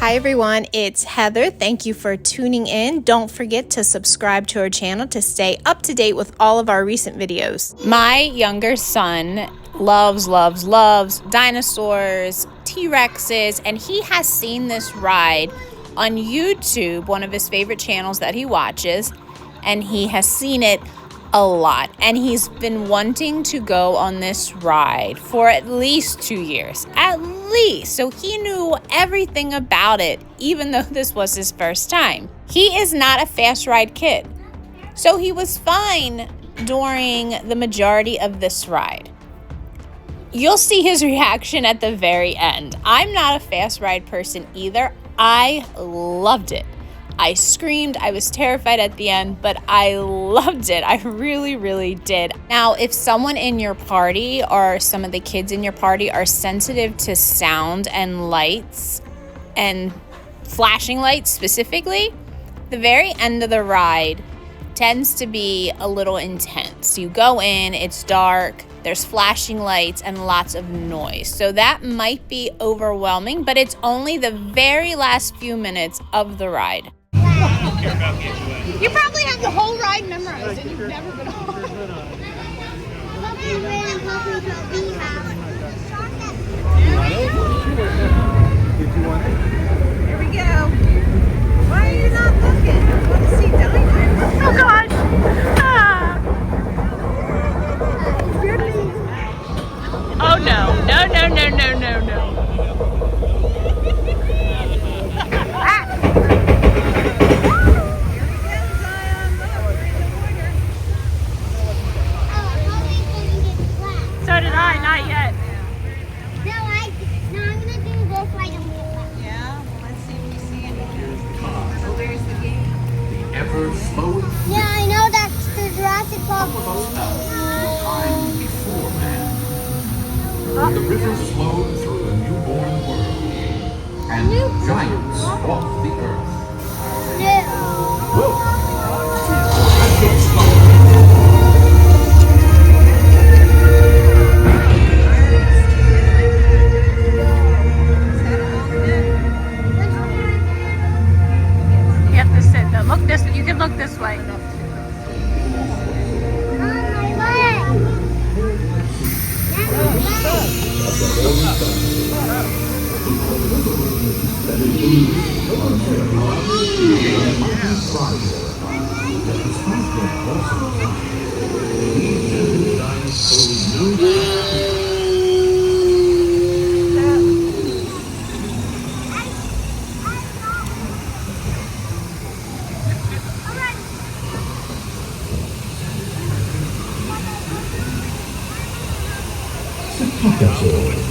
Hi everyone, it's Heather. Thank you for tuning in. Don't forget to subscribe to our channel to stay up to date with all of our recent videos. My younger son loves dinosaurs, T-Rexes, and he has seen this ride on YouTube, one of his favorite channels that he watches, and he has seen it a lot, and he's been wanting to go on this ride for at least 2 years, at least. So he knew everything about it, even though this was his first time. He is not a fast ride kid, so he was fine during the majority of this ride. You'll see his reaction at the very end. I'm not a fast ride person either. I loved it. I screamed, I was terrified at the end, but I loved it. I really did. Now, if someone in your party or some of the kids in your party are sensitive to sound and lights and flashing lights specifically, the very end of the ride tends to be a little intense. You go in, it's dark, there's flashing lights and lots of noise. So that might be overwhelming, but it's only the very last few minutes of the ride. You probably have the whole ride memorized and you've never been on. Here we go. Why are you not looking? I want to see dinos. Oh gosh! Ah. Oh no! No! So did I, not yet. No, I'm gonna do this right away. Yeah, let's see if we see anything. So where's the game? The ever-flowing Yeah, I know that's the Jurassic Park. time before man. The river flowed through the newborn world, and giants walked the earth. Welcome to Jurassic Park. You have to sit though. Look this, you can look this way. Stegosaurus,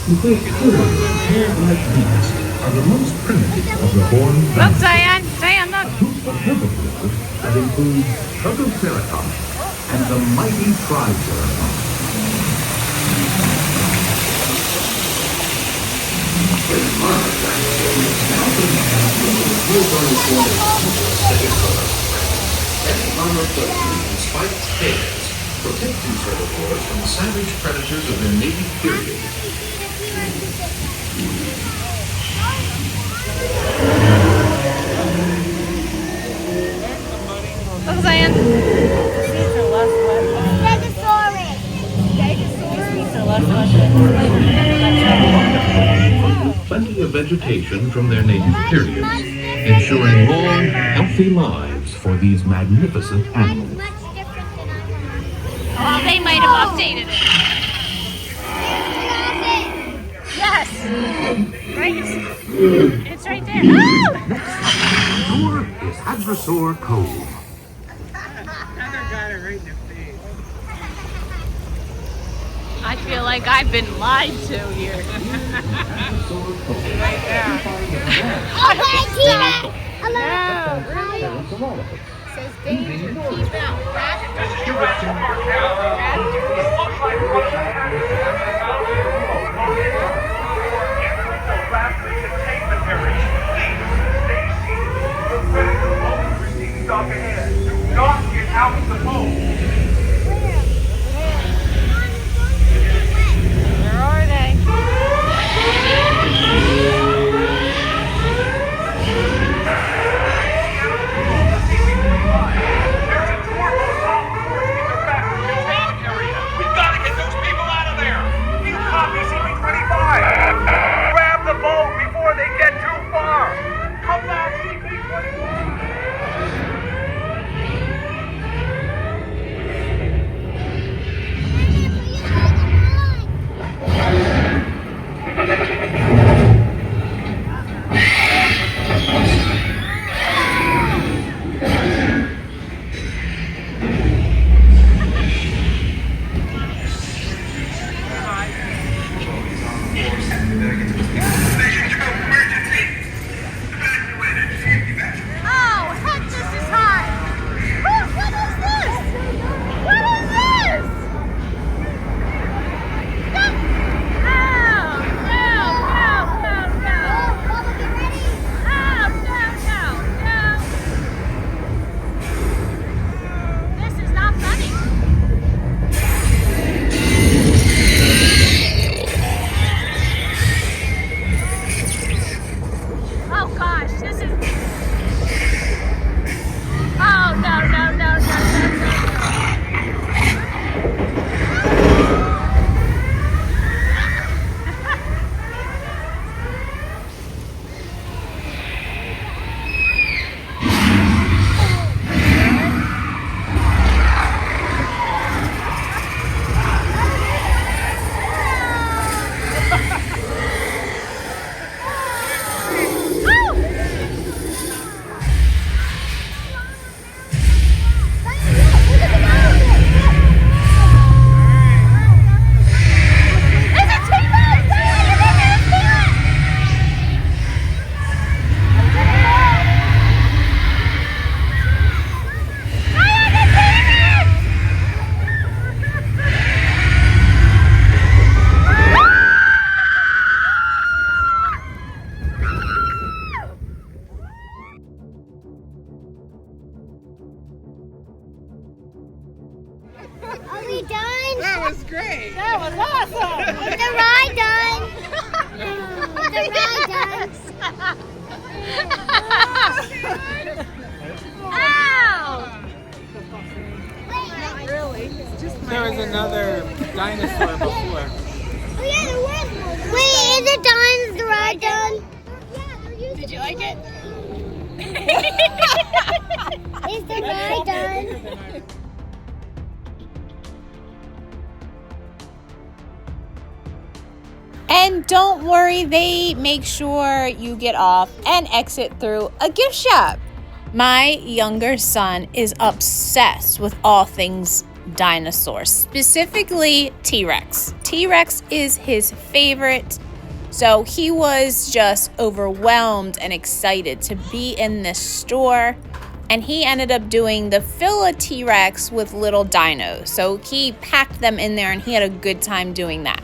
with their curved, hair-like beaks, are the most primitive of the born Look, mammals. Diane, look. Group of herbivores that includes Stegosaurus and the mighty Triceratops. Armor plating and spiked tails protect these herbivores from savage predators of their native period. Look, Diane. Plenty of vegetation from their native periods, ensuring long, healthy lives for these magnificent animals. Well, they might have updated it. Yes. Right. It's right there. Tour is Hadrosaur Cove. I feel like I've been lied to here. Right there. No, really? Says danger, keep out. Jurassic Park River looks like rapidly containment area. Please stay seated. The critical receive stock ahead. Do not get out the boat. Where are they? Ow! Not really. There was another dinosaur before. Wait, is the dinosaur ride done? Did you like it? Is the ride done? And don't worry, they make sure you get off and exit through a gift shop. My younger son is obsessed with all things dinosaurs, specifically T-Rex. T-Rex is his favorite, so he was just overwhelmed and excited to be in this store. And he ended up doing the fill a T-Rex with little dinos. So he packed them in there and he had a good time doing that.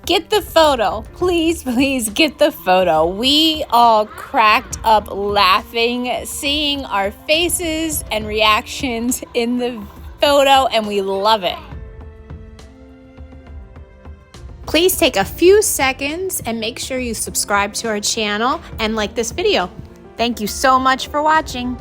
Get the photo. Please, please get the photo. We all cracked up laughing, seeing our faces and reactions in the photo, and we love it. Please take a few seconds and make sure you subscribe to our channel and like this video. Thank you so much for watching.